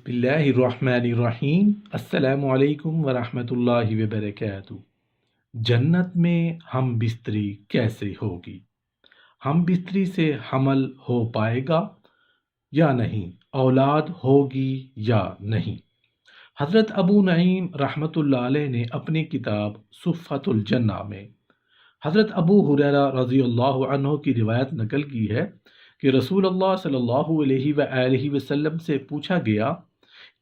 بسم اللہ الرحمن الرحیم۔ السلام علیکم ورحمۃ اللہ وبرکاتہ۔ جنت میں ہم بستری کیسے ہوگی؟ ہم بستری سے حمل ہو پائے گا یا نہیں؟ اولاد ہوگی یا نہیں؟ حضرت ابو نعیم رحمۃ اللہ علیہ نے اپنی کتاب صفۃ الجنہ میں حضرت ابو ہریرہ رضی اللہ عنہ کی روایت نقل کی ہے کہ رسول اللہ صلی اللہ علیہ وآلہ وسلم سے پوچھا گیا،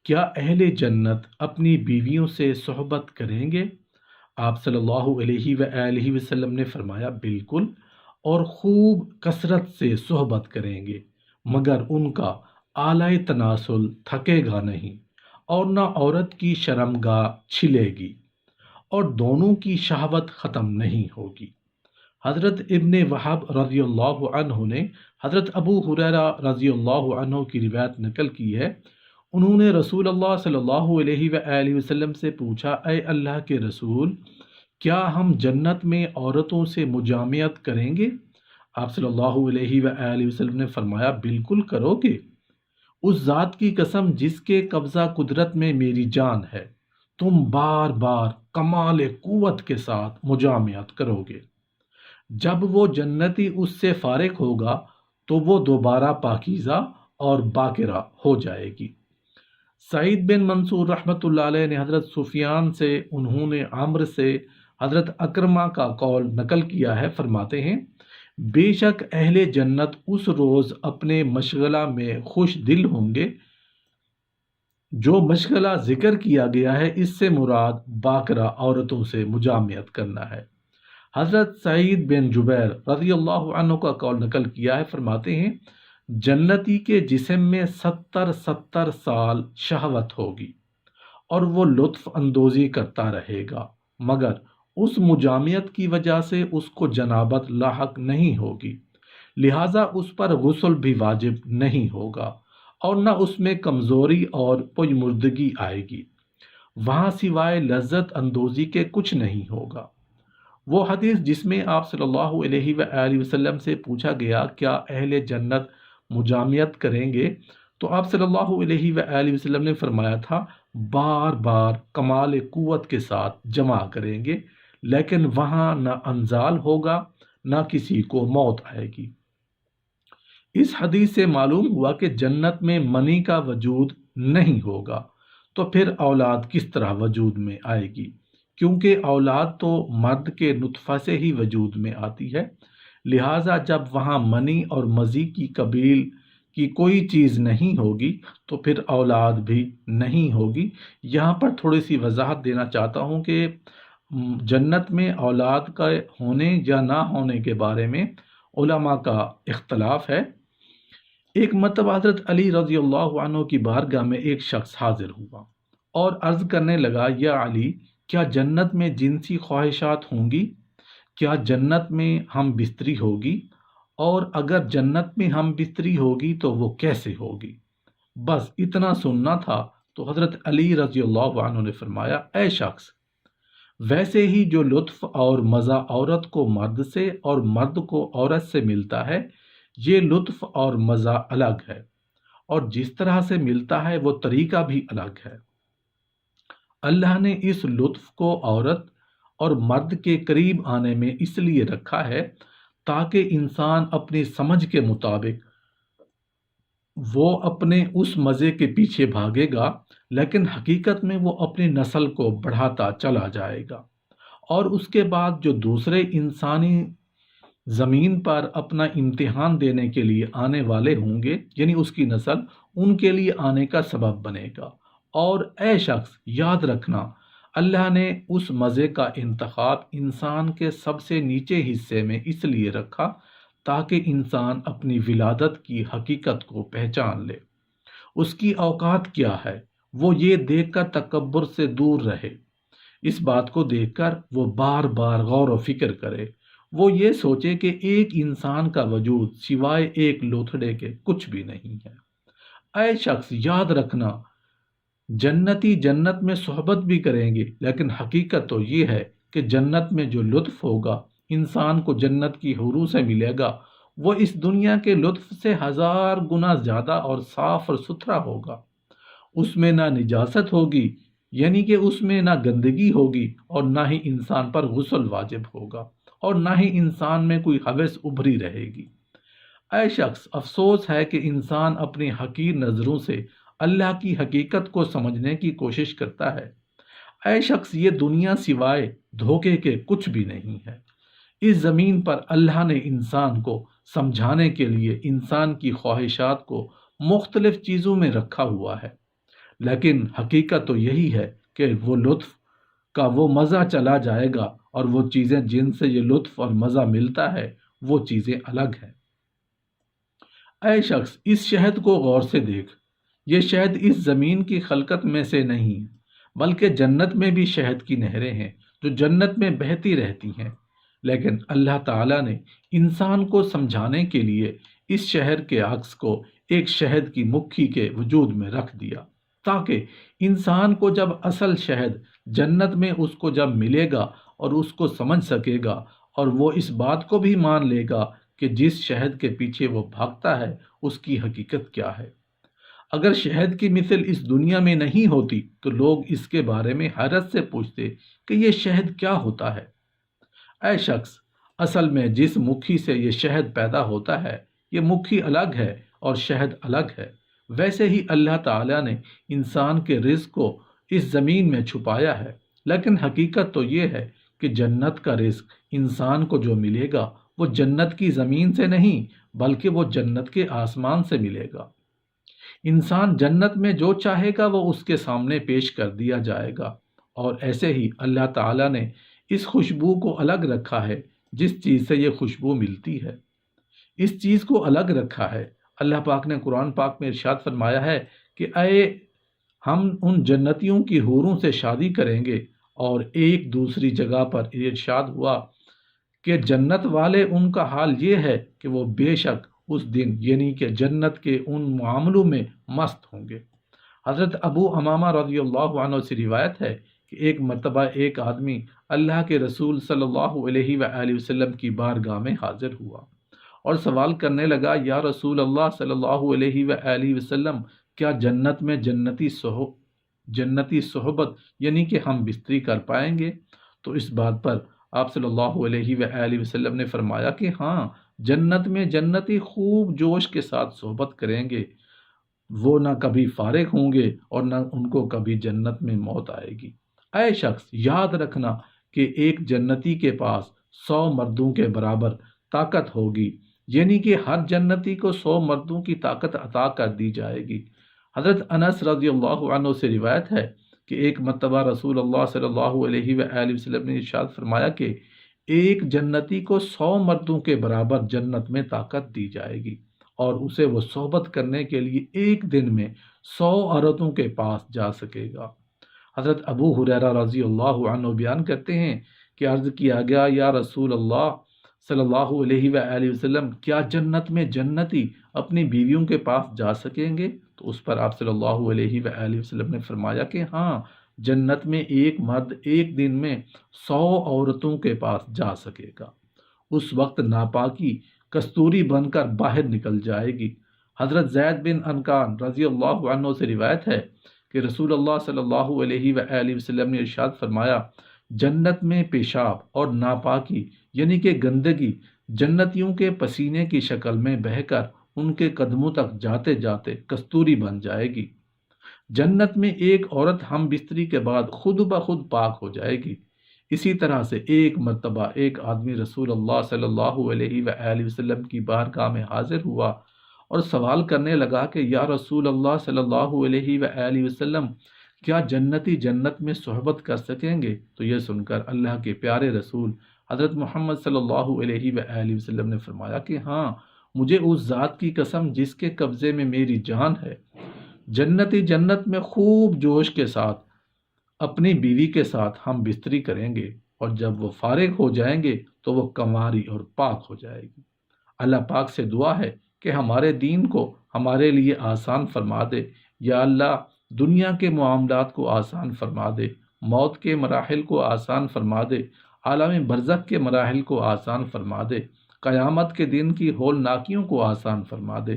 کیا اہل جنت اپنی بیویوں سے صحبت کریں گے؟ آپ صلی اللہ علیہ وآلہ وسلم نے فرمایا، بالکل، اور خوب کثرت سے صحبت کریں گے، مگر ان کا آلہ تناسل تھکے گا نہیں، اور نہ عورت کی شرمگاہ چھلے گی، اور دونوں کی شہوت ختم نہیں ہوگی۔ حضرت ابن وہب رضی اللہ عنہ نے حضرت ابو ہریرہ رضی اللہ عنہ کی روایت نقل کی ہے، انہوں نے رسول اللہ صلی اللہ علیہ وآلہ وسلم سے پوچھا، اے اللہ کے رسول، کیا ہم جنت میں عورتوں سے مجامعت کریں گے؟ آپ صلی اللہ علیہ وآلہ وسلم نے فرمایا، بالکل کرو گے، اس ذات کی قسم جس کے قبضہ قدرت میں میری جان ہے، تم بار بار کمال قوت کے ساتھ مجامعت کرو گے۔ جب وہ جنتی اس سے فارغ ہوگا تو وہ دوبارہ پاکیزہ اور باکرہ ہو جائے گی۔ سعید بن منصور رحمۃ اللہ علیہ نے حضرت سفیان سے، انہوں نے عمرو سے حضرت اکرمہ کا قول نقل کیا ہے، فرماتے ہیں، بے شک اہل جنت اس روز اپنے مشغلہ میں خوش دل ہوں گے۔ جو مشغلہ ذکر کیا گیا ہے اس سے مراد باکرہ عورتوں سے مجامعت کرنا ہے۔ حضرت سعید بن جبیر رضی اللہ عنہ کا قول نقل کیا ہے، فرماتے ہیں، جنتی کے جسم میں 70 سال شہوت ہوگی اور وہ لطف اندوزی کرتا رہے گا، مگر اس مجامعت کی وجہ سے اس کو جنابت لاحق نہیں ہوگی، لہٰذا اس پر غسل بھی واجب نہیں ہوگا، اور نہ اس میں کمزوری اور پژمردگی آئے گی، وہاں سوائے لذت اندوزی کے کچھ نہیں ہوگا۔ وہ حدیث جس میں آپ صلی اللہ علیہ وآلہ وسلم سے پوچھا گیا، کیا اہل جنت مجامعت کریں گے، تو آپ صلی اللہ علیہ وآلہ وسلم نے فرمایا تھا، بار بار کمال قوت کے ساتھ جمع کریں گے، لیکن وہاں نہ انزال ہوگا، نہ کسی کو موت آئے گی۔ اس حدیث سے معلوم ہوا کہ جنت میں منی کا وجود نہیں ہوگا، تو پھر اولاد کس طرح وجود میں آئے گی؟ کیونکہ اولاد تو مرد کے نطفہ سے ہی وجود میں آتی ہے، لہٰذا جب وہاں منی اور مزی کی قبیل کی کوئی چیز نہیں ہوگی تو پھر اولاد بھی نہیں ہوگی۔ یہاں پر تھوڑی سی وضاحت دینا چاہتا ہوں کہ جنت میں اولاد کا ہونے یا نہ ہونے کے بارے میں علماء کا اختلاف ہے۔ ایک مرتبہ حضرت علی رضی اللہ عنہ کی بارگاہ میں ایک شخص حاضر ہوا اور عرض کرنے لگا، یا علی، کیا جنت میں جنسی خواہشات ہوں گی؟ کیا جنت میں ہم بستری ہوگی؟ اور اگر جنت میں ہم بستری ہوگی تو وہ کیسے ہوگی؟ بس اتنا سننا تھا تو حضرت علی رضی اللہ عنہ نے فرمایا، اے شخص، ویسے ہی جو لطف اور مزہ عورت کو مرد سے اور مرد کو عورت سے ملتا ہے، یہ لطف اور مزہ الگ ہے، اور جس طرح سے ملتا ہے وہ طریقہ بھی الگ ہے۔ اللہ نے اس لطف کو عورت اور مرد کے قریب آنے میں اس لیے رکھا ہے تاکہ انسان اپنی سمجھ کے مطابق وہ اپنے اس مزے کے پیچھے بھاگے گا، لیکن حقیقت میں وہ اپنی نسل کو بڑھاتا چلا جائے گا، اور اس کے بعد جو دوسرے انسانی زمین پر اپنا امتحان دینے کے لیے آنے والے ہوں گے، یعنی اس کی نسل، ان کے لیے آنے کا سبب بنے گا۔ اور اے شخص، یاد رکھنا، اللہ نے اس مزے کا انتخاب انسان کے سب سے نیچے حصے میں اس لیے رکھا تاکہ انسان اپنی ولادت کی حقیقت کو پہچان لے، اس کی اوقات کیا ہے، وہ یہ دیکھ کر تکبر سے دور رہے، اس بات کو دیکھ کر وہ بار بار غور و فکر کرے، وہ یہ سوچے کہ ایک انسان کا وجود سوائے ایک لوتھڑے کے کچھ بھی نہیں ہے۔ اے شخص، یاد رکھنا، جنتی جنت میں صحبت بھی کریں گے، لیکن حقیقت تو یہ ہے کہ جنت میں جو لطف ہوگا، انسان کو جنت کی حوروں سے ملے گا، وہ اس دنیا کے لطف سے 1000 گنا زیادہ اور صاف اور ستھرا ہوگا۔ اس میں نہ نجاست ہوگی، یعنی کہ اس میں نہ گندگی ہوگی، اور نہ ہی انسان پر غسل واجب ہوگا، اور نہ ہی انسان میں کوئی حوث ابھری رہے گی۔ اے شخص، افسوس ہے کہ انسان اپنی حقیر نظروں سے اللہ کی حقیقت کو سمجھنے کی کوشش کرتا ہے۔ اے شخص، یہ دنیا سوائے دھوکے کے کچھ بھی نہیں ہے۔ اس زمین پر اللہ نے انسان کو سمجھانے کے لیے انسان کی خواہشات کو مختلف چیزوں میں رکھا ہوا ہے، لیکن حقیقت تو یہی ہے کہ وہ لطف کا وہ مزہ چلا جائے گا، اور وہ چیزیں جن سے یہ لطف اور مزہ ملتا ہے وہ چیزیں الگ ہیں۔ اے شخص، اس شہد کو غور سے دیکھ۔ یہ شہد اس زمین کی خلقت میں سے نہیں، بلکہ جنت میں بھی شہد کی نہریں ہیں جو جنت میں بہتی رہتی ہیں، لیکن اللہ تعالیٰ نے انسان کو سمجھانے کے لیے اس شہر کے عکس کو ایک شہد کی مکھی کے وجود میں رکھ دیا، تاکہ انسان کو جب اصل شہد جنت میں اس کو جب ملے گا اور اس کو سمجھ سکے گا، اور وہ اس بات کو بھی مان لے گا کہ جس شہد کے پیچھے وہ بھاگتا ہے اس کی حقیقت کیا ہے۔ اگر شہد کی مثل اس دنیا میں نہیں ہوتی تو لوگ اس کے بارے میں حیرت سے پوچھتے کہ یہ شہد کیا ہوتا ہے۔ اے شخص، اصل میں جس مکھی سے یہ شہد پیدا ہوتا ہے، یہ مکھی الگ ہے اور شہد الگ ہے۔ ویسے ہی اللہ تعالیٰ نے انسان کے رزق کو اس زمین میں چھپایا ہے، لیکن حقیقت تو یہ ہے کہ جنت کا رزق انسان کو جو ملے گا وہ جنت کی زمین سے نہیں، بلکہ وہ جنت کے آسمان سے ملے گا۔ انسان جنت میں جو چاہے گا وہ اس کے سامنے پیش کر دیا جائے گا، اور ایسے ہی اللہ تعالیٰ نے اس خوشبو کو الگ رکھا ہے جس چیز سے یہ خوشبو ملتی ہے۔ اس چیز کو الگ رکھا ہے۔ اللہ پاک نے قرآن پاک میں ارشاد فرمایا ہے کہ اے ہم ان جنتیوں کی حوروں سے شادی کریں گے، اور ایک دوسری جگہ پر ارشاد ہوا کہ جنت والے ان کا حال یہ ہے کہ وہ بے شک اس دن یعنی کہ جنت کے ان معاملوں میں مست ہوں گے۔ حضرت ابو امامہ رضی اللہ عنہ سے روایت ہے کہ ایک مرتبہ ایک آدمی اللہ کے رسول صلی اللہ علیہ وآلہ وسلم کی بارگاہ میں حاضر ہوا اور سوال کرنے لگا، یا رسول اللہ صلی اللہ علیہ وآلہ وسلم، کیا جنت میں جنتی صحبت یعنی کہ ہم بستری کر پائیں گے؟ تو اس بات پر آپ صلی اللہ علیہ وآلہ وسلم نے فرمایا کہ ہاں، جنت میں جنتی خوب جوش کے ساتھ صحبت کریں گے، وہ نہ کبھی فارغ ہوں گے اور نہ ان کو کبھی جنت میں موت آئے گی۔ اے شخص، یاد رکھنا کہ ایک جنتی کے پاس 100 مردوں کے برابر طاقت ہوگی، یعنی کہ ہر جنتی کو 100 مردوں کی طاقت عطا کر دی جائے گی۔ حضرت انس رضی اللہ عنہ سے روایت ہے کہ ایک مرتبہ رسول اللہ صلی اللہ علیہ وآلہ وسلم نے ارشاد فرمایا کہ ایک جنتی کو 100 مردوں کے برابر جنت میں طاقت دی جائے گی، اور اسے وہ صحبت کرنے کے لیے ایک دن میں 100 عورتوں کے پاس جا سکے گا۔ حضرت ابو ہریرہ رضی اللہ عنہ بیان کرتے ہیں کہ عرض کیا گیا، یا رسول اللہ صلی اللہ علیہ وآلہ وسلم، کیا جنت میں جنتی اپنی بیویوں کے پاس جا سکیں گے؟ تو اس پر آپ صلی اللہ علیہ وآلہ وسلم نے فرمایا کہ ہاں، جنت میں ایک مرد ایک دن میں 100 عورتوں کے پاس جا سکے گا۔ اس وقت ناپاکی کستوری بن کر باہر نکل جائے گی۔ حضرت زید بن انکان رضی اللہ عنہ سے روایت ہے کہ رسول اللہ صلی اللہ علیہ وآلہ وسلم نے ارشاد فرمایا، جنت میں پیشاب اور ناپاکی یعنی کہ گندگی جنتیوں کے پسینے کی شکل میں بہہ کر ان کے قدموں تک جاتے جاتے کستوری بن جائے گی۔ جنت میں ایک عورت ہم بستری کے بعد خود بخود پاک ہو جائے گی۔ اسی طرح سے ایک مرتبہ ایک آدمی رسول اللہ صلی اللہ علیہ وآلہ وسلم کی بارگاہ میں حاضر ہوا اور سوال کرنے لگا کہ یا رسول اللہ صلی اللہ علیہ وآلہ وسلم، کیا جنتی جنت میں صحبت کر سکیں گے؟ تو یہ سن کر اللہ کے پیارے رسول حضرت محمد صلی اللہ علیہ وآلہ وسلم نے فرمایا کہ ہاں، مجھے اس ذات کی قسم جس کے قبضے میں میری جان ہے، جنتی جنت میں خوب جوش کے ساتھ اپنی بیوی کے ساتھ ہم بستری کریں گے، اور جب وہ فارغ ہو جائیں گے تو وہ کنواری اور پاک ہو جائے گی۔ اللہ پاک سے دعا ہے کہ ہمارے دین کو ہمارے لیے آسان فرما دے۔ یا اللہ، دنیا کے معاملات کو آسان فرما دے، موت کے مراحل کو آسان فرما دے، عالم برزخ کے مراحل کو آسان فرما دے، قیامت کے دن کی ہولناکیوں کو آسان فرما دے،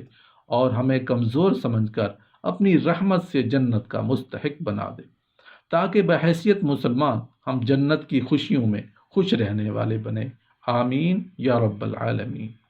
اور ہمیں کمزور سمجھ کر اپنی رحمت سے جنت کا مستحق بنا دے، تاکہ بحیثیت مسلمان ہم جنت کی خوشیوں میں خوش رہنے والے بنے۔ آمین یا رب العالمین۔